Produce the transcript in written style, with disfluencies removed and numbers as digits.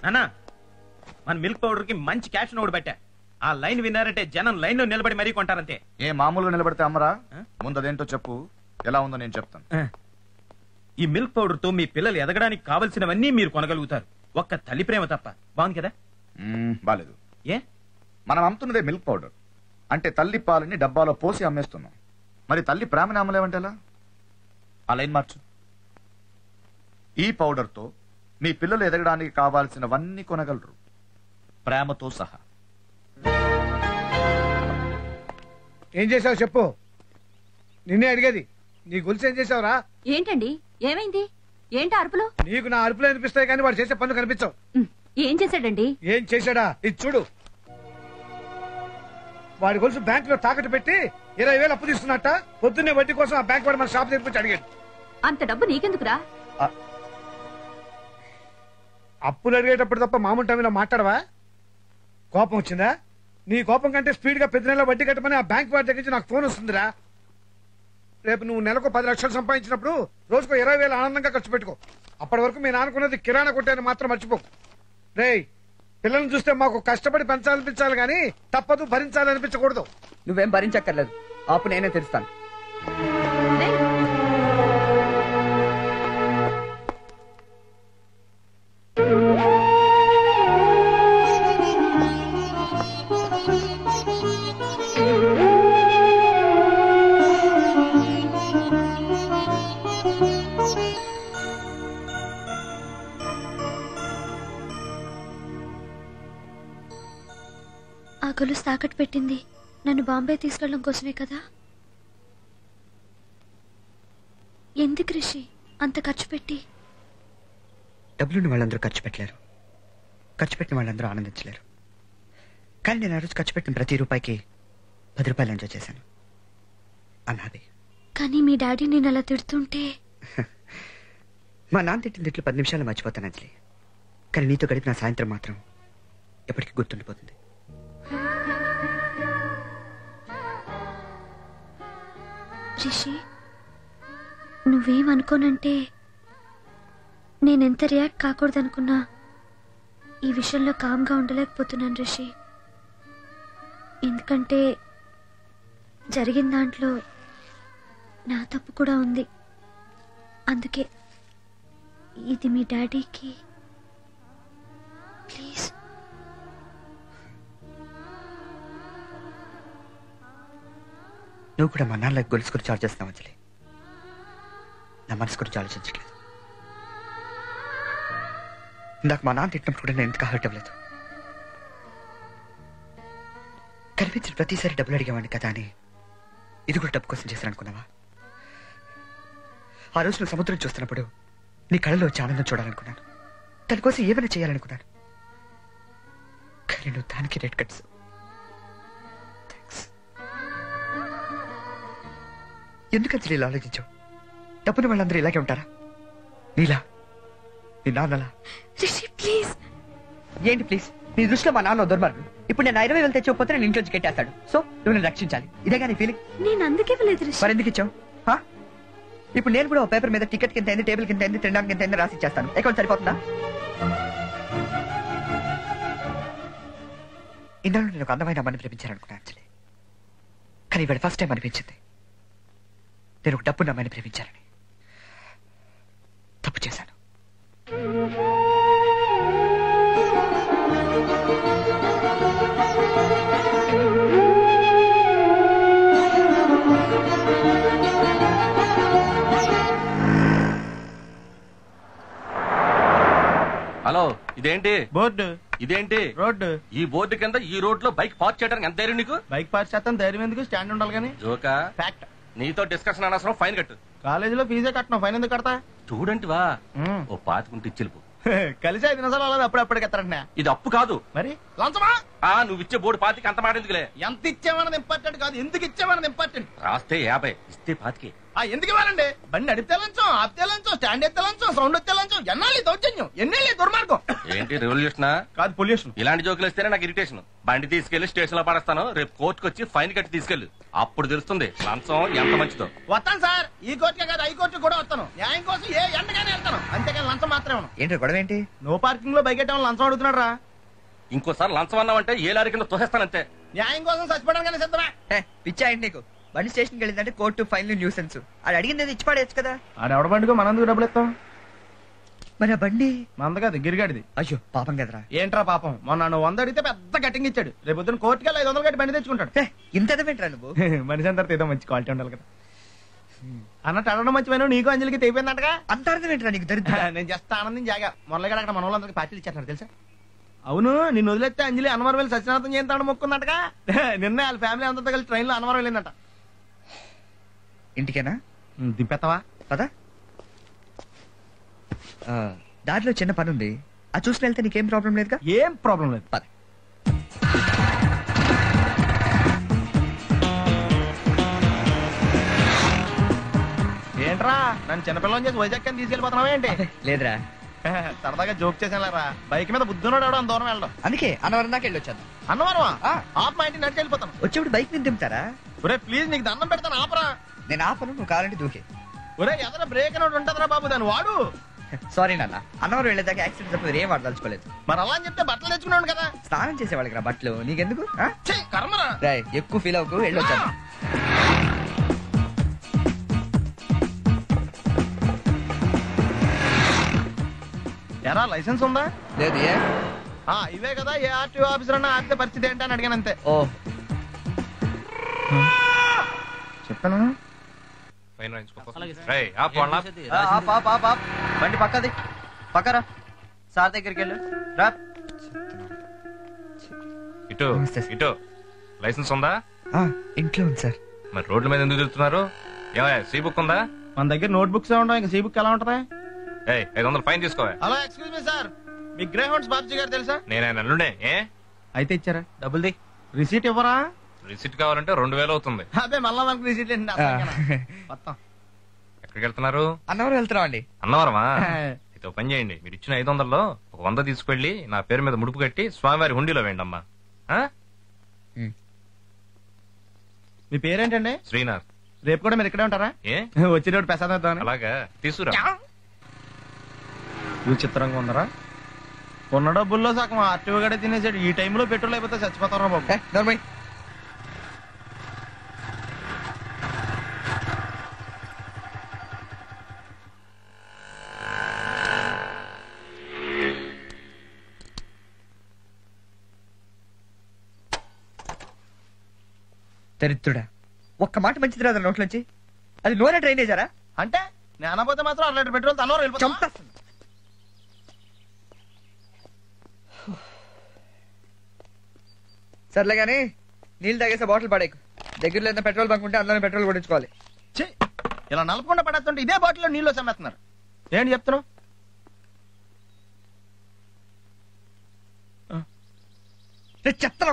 అన్నా మన milk powder కి మంచి క్యాష్ నోడు పెట్టా. ఆ లైన్ విన్నారంటే జనం లైన్ లో నిలబడి మరీ కొంటారంతే. ఏ మామూలుగా నిలబడితే అమ్మరా? ముందు అదేంటో చెప్పు, ఎలా ఉందో నేను చెప్తాను. ఈ మిల్క్ పౌడర్ తో మీ పిల్లలు ఎదగడానికి కావలసినవన్నీ మీరు కొనగలుగుతారు, ఒక్క తల్లి ప్రేమ తప్ప. బాగుంది కదా? బాలేదు. ఏ? మనం అమ్ముతున్నదే మిల్క్ పౌడర్ అంటే తల్లి పాలని డబ్బాలో పోసి అమ్మేస్తున్నాం. మరి తల్లి ప్రేమని అమ్మలేవంటే ఎలా? ఆ లైన్ మార్చు. ఈ పౌడర్ తో మీ పిల్లలు ఎదగడానికి కావాల్సినవన్నీ కొనగలరు, ప్రేమతో సహా. ఏం చేసావు చెప్పు, నిన్నే అడిగేది. నీ గొలుసు ఏం చేసావురా? ఏంటండి, ఏమైంది? ఏంటి అరుపులు? నీకు నా అరుపులు అనిపిస్తాయి కానీ వాడు చేసే పనులు కనిపించవు. ఏం చేశాడండి? ఏం చేశాడా? ఇది చూడు. వాడి గొలుసు బ్యాంక్ లో తాకట్టు పెట్టి 20,000 అప్పు తీసుకున్నట్ట. పొద్దున్నే వడ్డీ కోసం ఆ బ్యాంక్ వాడు మన షాప్ తెప్పించి అడిగాడు. అంత డబ్బు నీకెందుకురా? అప్పులు అడిగేటప్పుడు తప్ప మామూలు టైంలో మాట్లాడవా? కోపం వచ్చిందా? నీ కోపం కంటే స్పీడ్ గా పెద్ద నెల వడ్డీ కట్టమని ఆ బ్యాంక్ వాడి దగ్గర నుంచి నాకు ఫోన్ వస్తుందిరా. రేపు నువ్వు నెలకు 10 లక్షలు సంపాదించినప్పుడు రోజుకో 20,000 ఆనందంగా ఖర్చు పెట్టుకో. అప్పటి వరకు మీ నాన్నకున్నది కిరాణా కొట్టేని మాత్రం మర్చిపోకు. రేయ్, పిల్లల్ని చూస్తే మాకు కష్టపడి పెంచాలనిపించాలి గానీ తప్పదు భరించాలనిపించకూడదు. నువ్వేం భరించక్కర్లేదు, ఆపు నేనే తెలుస్తాను. ఆ గొలుసు తాకట్టు పెట్టింది నన్ను బాంబే తీసుకెళ్ళడం కోసమే కదా? ఎందుకు రిషి అంత ఖర్చు పెట్టి? డబ్బులున్న వాళ్ళందరూ ఖర్చు పెట్టలేరు, ఖర్చు పెట్టిన వాళ్ళందరూ ఆనందించలేరు. కానీ నేను ఆ రోజు ఖర్చు పెట్టిన ప్రతి రూపాయికి 10 రూపాయలు ఎంజాయ్ చేశాను. అన్నాది. కానీ మీ డాడీ నేను అలా తిడుతుంటే మా నాన్న తిట్టిన తిట్లు 10 నిమిషాలు మర్చిపోతాను అంజలి. కానీ నీతో గడిపిన సాయంత్రం మాత్రం ఎప్పటికీ గుర్తుండిపోతుంది. రిషి, నువ్వేమనుకోనంటే నేనెంత రియాక్ట్ కాకూడదనుకున్నా ఈ విషయంలో కామ్గా ఉండలేకపోతున్నాను రిషి. ఎందుకంటే జరిగిన దాంట్లో నా తప్పు కూడా ఉంది. అందుకే ఇది మీ డాడీకి ప్లీజ్. నువ్వు కూడా మా నాన్న గొలుసు గురించి ఆలోచిస్తున్నావు అంజలి, నా మనసు గురించి ఆలోచించట్లేదు. నాకు మా నాన్న తిట్టినప్పుడు కూడా నేను ఎందుకు హర్ట్ అవ్వలేదు. కనిపించిన ప్రతిసారి డబ్బులు అడిగేవాడిని కదా అని ఇది కూడా డబ్బు కోసం చేశాను అనుకున్నావా? ఆ రోజు నువ్వు సముద్రం చూస్తున్నప్పుడు నీ కళ్ళలో వచ్చి ఆనందం చూడాలనుకున్నాను, దానికోసం ఏమైనా చేయాలనుకున్నాను. కానీ నువ్వు దానికి రేట్ కట్స్. ఎందుకు అంజలి ఇలా ఆలోచించావు? డబ్బుని వాళ్ళందరూ ఇలాగే ఉంటారా? నీలా, నీ నాన్నలా? ప్లీజ్. ఏంటి ప్లీజ్? నీ దృష్టిలో మా నాన్న దుర్మార్గుడు. ఇప్పుడు నేను 20,000 తెచ్చిపోతే నేను ఇంట్లోంచి కట్టేస్తాడు. సో నువ్వు నేను రక్షించాలి, ఇదేగా నీ ఫీలింగ్? నేను అందుకే మరి ఎందుకు ఇచ్చావు? ఇప్పుడు నేను కూడా ఒక పేపర్ మీద టికెట్ కింద అయింది, టేబుల్ కింద అయింది, తినడానికి కింద అయింది రాసి ఇచ్చేస్తాను. అకౌంట్ సరిపోతుందా? ఇన్నాళ్ళు నేను ఒక అందమైన అమ్మని ప్రేమించాలనుకున్నాను అంజలి. కానీ ఇవాళ ఫస్ట్ టైం అనిపించింది నేను ఒక డబ్బున్న అమ్మాయిని ప్రేమించాలని. తప్పు చేశాను. హలో, ఇదేంటి బోర్డు? ఇదేంటి రోడ్డు? ఈ బోర్డు కింద ఈ రోడ్ లో బైక్ పార్క్ చేయడానికి ఎంత ధైర్యం నీకు? బైక్ పార్క్ చేస్తాను, ధైర్యం ఎందుకు? స్టాండ్ ఉండాలి కానీ. జోకా? ఫ్యాక్ట్. నీతో డిస్కషన్ అనవసరం, ఫైన్ కట్టు. కాలేజీలో ఫీజే కట్టను, ఫైన్ ఎందుకు కడతా? స్టూడెంట్ వా? ఓ పాతికుంటే ఇచ్చిలుపు. కలిసి 5 నిమిషాలు అలా అప్పుడప్పుడు ఎత్తారంటే. ఇది అప్పు కాదు మరి లంచమా? నువ్వు ఇచ్చే బోర్డు పాతికి అంత మాట ఎందుకులే. ఎంత ఇచ్చామన్నది ఇంపార్టెంట్ కాదు, ఎందుకు ఇచ్చామన్నది ఇంపార్టెంట్. రాస్తే 50, ఇస్తే 25. ఎందుకు ఇవ్వాలండి? బండి నడిపితే లంచం, ఆపితే లంచం, స్టాండ్ ఎత్తే లంచం, సౌండ్ ఎత్తే లంచం. ఎన్నాళ్ళు దౌర్జన్యం, ఎన్నేళ్ళు దుర్మార్గం. ఏంటి రెవల్యూషనా? కాదు పొల్యూషన్. ఇలాంటి జోకులు వస్తేనే నాకు ఇరిటేషన్. బండి తీసుకెళ్లి స్టేషన్ లో పడేస్తాను, రేపు కోర్టుకు వచ్చి ఫైన్ కట్టి తీసుకెళ్ళు. అప్పుడు తెలుస్తుంది లంచం ఎంత మంచిదో. వస్తాను సార్, ఈ కోర్టుకే కాదు హై కోర్టు కూడా వస్తాను. న్యాయం కోసం ఏ ఎండగానే వెళ్తాను, అంతేకాని లంచం మాత్రమే. ఏంటి గొడవ ఏంటి? నో పార్కింగ్ లో బైక్ ఎట్టడం లంచం అడుగుతున్నాడు రా. ఇంకోసారి లంచం అన్నావంటే ఏ లారీ కింద తోసేస్తానంతే. న్యాయం కోసం చచ్చిపోవడానికి సిద్ధమే. పిచ్చాయండి నీకు. బండి స్టేషన్కి వెళ్ళిందంటే కోర్టు ఫైన్లు న్యూసెన్స్. అది అడిగింది ఇచ్చి పడేయచ్చు కదా. ఆడెవడ బండికో మనందుకు డబ్బులు ఇస్తాం. మరి ఆ బండి మంద కాదు గిరిగాడిది. అయ్యో పాపం కదరా. ఏంట్రా పాపం, మొన్న నువ్వు 100 అడిగితే పెద్ద కటింగ్ ఇచ్చాడు. రేపు పొద్దున్న కోర్టుకి 500 కట్టి బండి తెచ్చుకుంటాడు. ఇంత ఎదవేంట్రా నువ్వు? మనిషి అంతా ఏదో మంచి క్వాలిటీ ఉండాలి కదా అన్నట్టు. అడగడం మంచిపోయినా నీకు అంజలికి తెగిపోయిందంటగా. అంత అర్థమేంట్రా నీకు దరిద్ర? నేను జస్ట్ ఆనందం జాగా మురళిగాడు అక్కడ మన వాళ్ళందరికీ పార్టీలు ఇచ్చేస్తున్నారు తెలుసా. అవును, నిన్ను వదిలేస్తే అంజలి అన్నవరం వెళ్ళి సత్యనాథం చేస్తాడు మొక్కుందటగా. నిన్న వాళ్ళ ఫ్యామిలీ అంతా కలిసి ట్రైన్ లో అన్నవరం వెళ్ళిందట. ఇంటికేనా? దింపెత్తవా? పదా. దారిలో చిన్న పని ఉంది, అది చూసిన వెళ్తే నీకేం ప్రాబ్లం లేదుగా? ఏం ప్రాబ్లం లేదు. పద. ఏంట్రా నన్ను చిన్నపిల్లని చేసి వైజాగ్ అని తీసుకెళ్ళిపోతున్నావా ఏంటి? లేదురా, సరదాగా జోక్ చేసానులేరా. బైక్ మీద బుద్ధున్నాడు అంత దూరం వెళ్ళడం. అందుకే అన్నవరం దాకా వెళ్ళొచ్చాను. అన్నవరమా? ఆప్ మా ఇంటికి నడిచి వెళ్ళిపోతాను. వచ్చేప్పుడు బైక్ మీద దింపుతారా? ఒరే ప్లీజ్ నీకు దండం పెడతాను ఆపరా. నేను ఆపను, నువ్వు కావాలంటే దూకే. ఒరే ఎదర బ్రేక్ అని ఉంటుందిరా బాబు, దాన్ని వాడు. సారీ నాన్న, అన్నవరం వెళ్ళేదాకా యాక్సిడెంట్ తప్ప ఏం వాడదలుచుకోలేదు. మరి అలా అని చెప్తే బట్టలు తెచ్చుకున్నాను కదా. స్నానం చేసేవాళ్ళకి రా బట్టలు, నీకెందుకు? ఛీ, కర్మరా. రాయ్, ఎక్కువ ఫీల్ అవ్వకు, వెళ్ళొచ్చాను. ఎరా లైసెన్స్ ఉందా? లేదు. ఏ ఇవే కదా ఏ ఆర్టీఓ ఆఫీసర్ అన్నా ఆపితే పరిస్థితి ఏంటి అని అడిగాను అంతే. ఓ చెప్పాను. బండి పక్కది, పక్కరా. సార్ దగ్గరికి వెళ్ళు రా. ఇటు ఇటు లైసెన్స్ ఉందా? ఇంట్లో ఉంది సార్. మరి రోడ్ల మీద ఎందుకు తిరుగుతున్నారు? ఏమయ్యా సీ బుక్ ఉందా? మన దగ్గర నోట్ బుక్స్ ఉండవు, ఇంకా సీ బుక్ ఎలా ఉంటది? 500 ఫైన్ తీసుకోవా? హలో ఎక్స్క్యూజ్ మీ సార్, మీ గ్రే హౌండ్స్ బాబ్జీ గారు తెలుసా? నేను ఆయన అల్లుడే. ఏ అయితే ఇచ్చారా? డబ్బుల్ది రిసీట్ ఇవ్వరా? రిసిట్ కావాలంటే 2000 అవుతుంది. అదే మళ్ళా మనకు రిసీట్ మొత్తం. ఎక్కడికి వెళ్తున్నారు? అన్నవరం వెళ్తున్నాం అండి. అన్నవరమా? అయితే ఓ పని చేయండి, మీరు ఇచ్చిన 500లో 100 తీసుకెళ్లి నా పేరు మీద ముడుపు కట్టి స్వామివారి హుండీలో వేయండి అమ్మా. మీ పేరేంటండి? శ్రీనాథ్. రేపు కూడా మీరు ఇక్కడే ఉంటారా? ఏ వచ్చినప్పుడు ప్రసాదం. అలాగా తీసుకురా. విచిత్రంగా ఉందరా. ఉన్న డబ్బుల్లో సగం ఆర్టీఓ గడే తినేసాడు. ఈ టైంలో పెట్రోల్ అయిపోతే చచ్చిపోతారా బాబు. నర్మయ్, దరిద్రుడా, ఒక్క మాట మంచిది రాదు నోట్లోంచి. అది నూనె డ్రైనేజారా? అంటే నేను అనపోతే మాత్రం 1 లీటర్ పెట్రోల్ తనవారు వెళ్ళిపోతాం. సర్లే గానీ నీళ్ళు తాగేసే బాటిల్ పడేకు. దగ్గరలో ఏదైనా పెట్రోల్ బంక్ ఉంటే అందులోనే పెట్రోల్ కొట్టించుకోవాలి. ఇలా నలపకుండా పడేస్తుంటే ఇదే బాటిల్లో నీళ్ళు సమ్మేస్తున్నారు. ఏంటి చెప్తున్నావు? చెప్తాను.